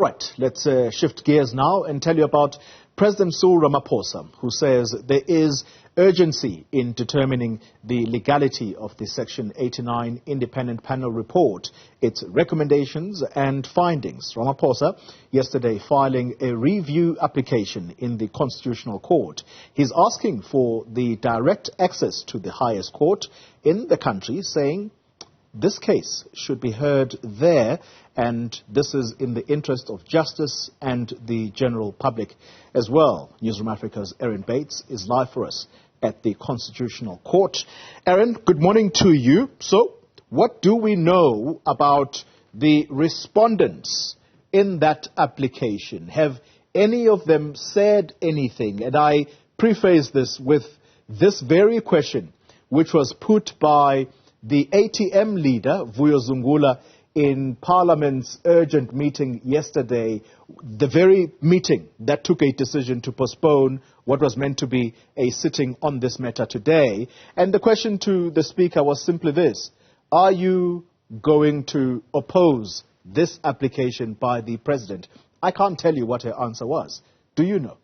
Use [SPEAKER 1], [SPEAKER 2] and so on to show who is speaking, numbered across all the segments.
[SPEAKER 1] Right, let's shift gears now and tell you about President Cyril Ramaphosa, who says there is urgency in determining the legality of the Section 89 Independent Panel Report, its recommendations and findings. Ramaphosa yesterday filing a review application in the Constitutional Court. He's asking for the direct access to the highest court in the country, saying this case should be heard there, and this is in the interest of justice and the general public as well. Newzroom Afrika's Erin Bates is live for us at the Constitutional Court. Erin, good morning to you. So, what do we know about the respondents in that application? Have any of them said anything? And I preface this with this very question, which was put by the ATM leader, Vuyo Zungula, in Parliament's urgent meeting yesterday, the very meeting that took a decision to postpone what was meant to be a sitting on this matter today. And the question to the Speaker was simply this: are you going to oppose this application by the President? I can't tell you what her answer was. Do you know?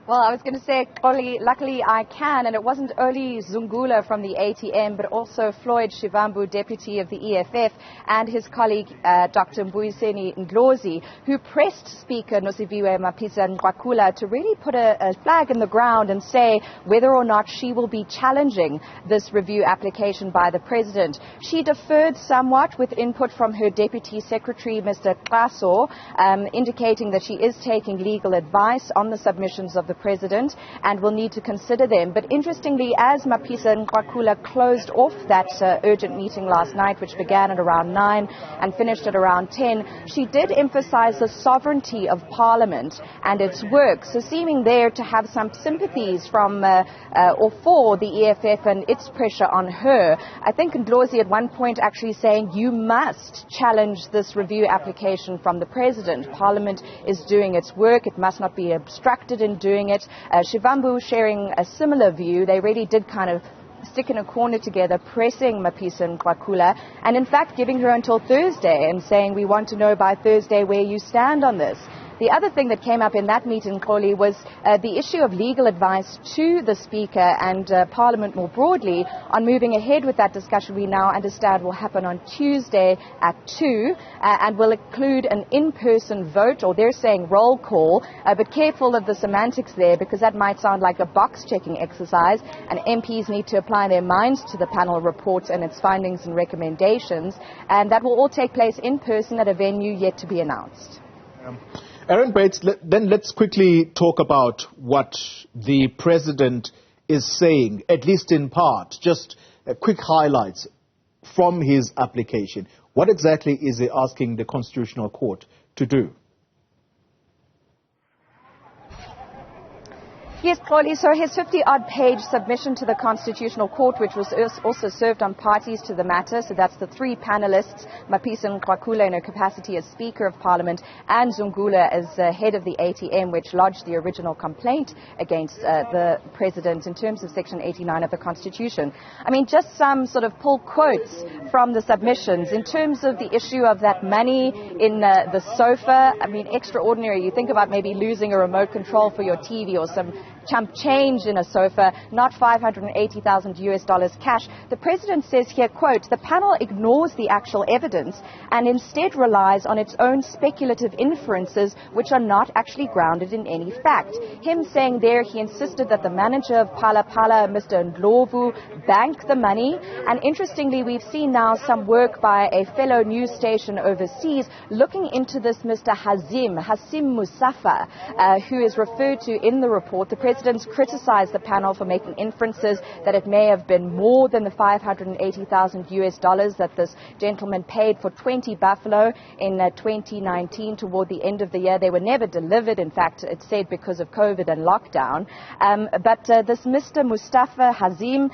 [SPEAKER 2] Well, I was going to say, luckily I can, and it wasn't only Zungula from the ATM, but also Floyd Shivambu, deputy of the EFF, and his colleague, Dr. Mbuyiseni Ndlozi, who pressed Speaker Nosiviwe Mapisa-Nqakula to really put a flag in the ground and say whether or not she will be challenging this review application by the President. She deferred somewhat with input from her Deputy Secretary, Mr. Qaso, indicating that she is taking legal advice on the submissions of the President and will need to consider them. But interestingly, as Mapisa-Nqakula closed off that urgent meeting last night, which began at around 9 and finished at around 10, she did emphasize the sovereignty of Parliament and its work, so seeming there to have some sympathies from or for the EFF and its pressure on her. I think Ndlozi at one point actually saying, you must challenge this review application from the President. Parliament is doing its work. It must not be obstructed in doing it. Shivambu sharing a similar view. They really did kind of stick in a corner together, pressing Mapisa-Nqakula, and in fact giving her until Thursday and saying, we want to know by Thursday where you stand on this. The other thing that came up in that meeting, Kholi, was the issue of legal advice to the Speaker and Parliament more broadly on moving ahead with that discussion we now understand will happen on Tuesday at 2 and will include an in-person vote, or they're saying roll call, but careful of the semantics there because that might sound like a box-checking exercise, and MPs need to apply their minds to the panel report and its findings and recommendations, and that will all take place in person at a venue yet to be announced.
[SPEAKER 1] Erin Bates, then let's quickly talk about what the President is saying, at least in part. Just quick highlights from his application. What exactly is he asking the Constitutional Court to do?
[SPEAKER 2] Yes, Kholi, so his 50-odd page submission to the Constitutional Court, which was also served on parties to the matter, so that's the three panelists, Mapisa-Nqakula in her capacity as Speaker of Parliament, and Zungula as head of the ATM, which lodged the original complaint against the President in terms of Section 89 of the Constitution. I mean, just some sort of pull quotes from the submissions. In terms of the issue of that money in the sofa, I mean, extraordinary. You think about maybe losing a remote control for your TV or some chump change in a sofa, not $580,000 cash. The President says here, quote, the panel ignores the actual evidence and instead relies on its own speculative inferences which are not actually grounded in any fact. Him saying there, he insisted that the manager of Phala Phala, Mr. Ndlovu, bank the money. And interestingly, we've seen now some work by a fellow news station overseas looking into this Mr. Hasim Musafa, who is referred to in the report. The President's criticized the panel for making inferences that it may have been more than the $580,000 that this gentleman paid for 20 buffalo in 2019 toward the end of the year. They were never delivered, in fact, it said because of COVID and lockdown. But this Mr. Mustafa Hazim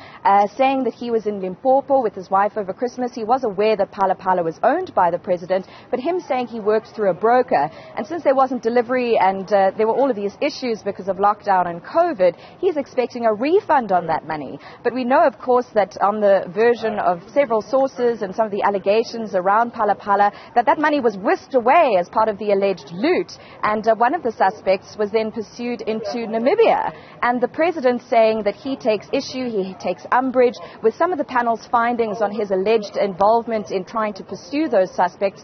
[SPEAKER 2] saying that he was in Limpopo with his wife over Christmas. He was aware that Phala Phala was owned by the President, but him saying he worked through a broker. And since there wasn't delivery and there were all of these issues because of lockdown and COVID, he's expecting a refund on that money. But we know, of course, that on the version of several sources and some of the allegations around Phala Phala, that money was whisked away as part of the alleged loot. And one of the suspects was then pursued into Namibia. And the president saying that he takes issue, he takes umbrage with some of the panel's findings on his alleged involvement in trying to pursue those suspects,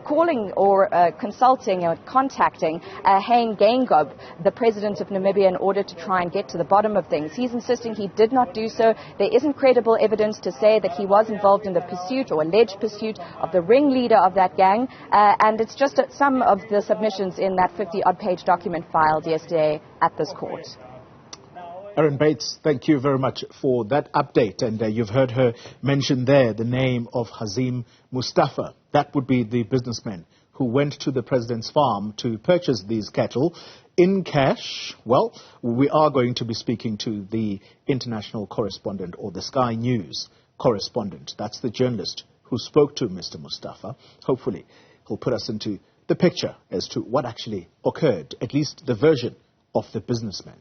[SPEAKER 2] calling or consulting or contacting Hein Geingob, the president of Namibia, in order to try and get to the bottom of things. He's insisting he did not do so. There isn't credible evidence to say that he was involved in the pursuit or alleged pursuit of the ringleader of that gang. And it's just some of the submissions in that 50-odd page document filed yesterday at this court.
[SPEAKER 1] Erin Bates, thank you very much for that update. And you've heard her mention there the name of Hazim Mustafa. That would be the businessman who went to the president's farm to purchase these cattle in cash. Well, we are going to be speaking to the international correspondent, or the Sky News correspondent. That's the journalist who spoke to Mr. Mustafa. Hopefully, he'll put us into the picture as to what actually occurred, at least the version of the businessman.